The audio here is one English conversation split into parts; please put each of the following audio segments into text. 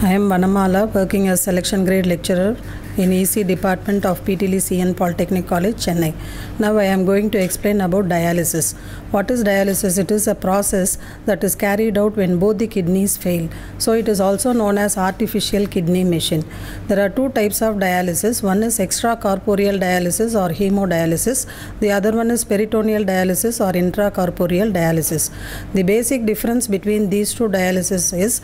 I am Vanamala, working as selection grade lecturer in EC department of PTLCN Polytechnic College, Chennai. Now I am going to explain about dialysis. What is dialysis? It is a process that is carried out when both the kidneys fail. So it is also known as artificial kidney machine. There are two types of dialysis. One is extracorporeal dialysis or hemodialysis. The other one is peritoneal dialysis or intracorporeal dialysis. The basic difference between these two dialysis is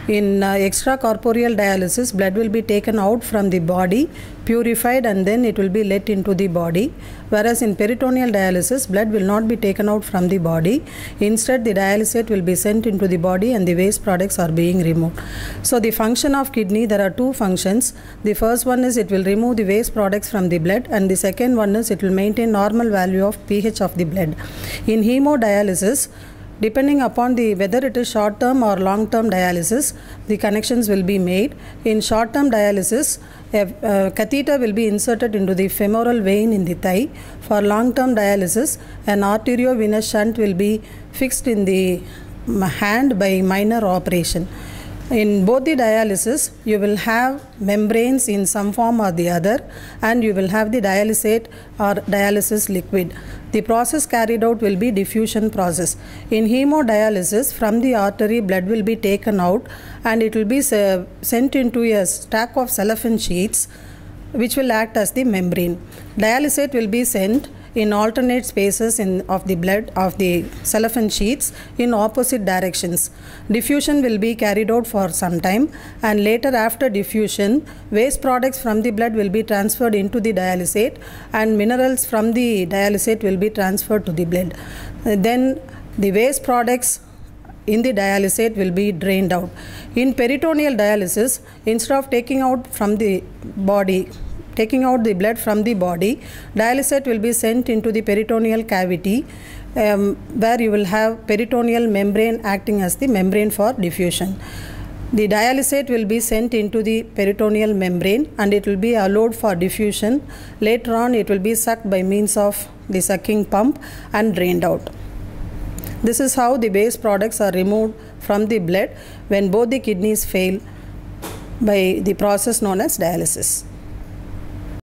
in extracorporeal dialysis, blood will be taken out from the body, purified, and then it will be let into the body. Whereas in peritoneal dialysis, blood will not be taken out from the body. Instead, the dialysate will be sent into the body and the waste products are being removed. So the function of kidney, there are two functions. The first one is it will remove the waste products from the blood, and the second one is it will maintain normal value of pH of the blood. In hemodialysis, depending upon whether it is short-term or long-term dialysis, the connections will be made. In short-term dialysis, a catheter will be inserted into the femoral vein in the thigh. For long-term dialysis, an arteriovenous shunt will be fixed in the hand by minor operation. In both the dialysis, you will have membranes in some form or the other, and you will have the dialysate or dialysis liquid. The process carried out will be diffusion process. In hemodialysis, from the artery, blood will be taken out and it will be sent into a stack of cellophane sheets which will act as the membrane. Dialysate will be sent in alternate spaces of the blood of the cellophane sheets in opposite directions. Diffusion will be carried out for some time, and later after diffusion, waste products from the blood will be transferred into the dialysate and minerals from the dialysate will be transferred to the blood. Then the waste products in the dialysate will be drained out. In peritoneal dialysis, instead of taking out the blood from the body, dialysate will be sent into the peritoneal cavity where you will have peritoneal membrane acting as the membrane for diffusion. The dialysate will be sent into the peritoneal membrane and it will be allowed for diffusion. Later on, it will be sucked by means of the sucking pump and drained out. This is how the waste products are removed from the blood when both the kidneys fail by the process known as dialysis.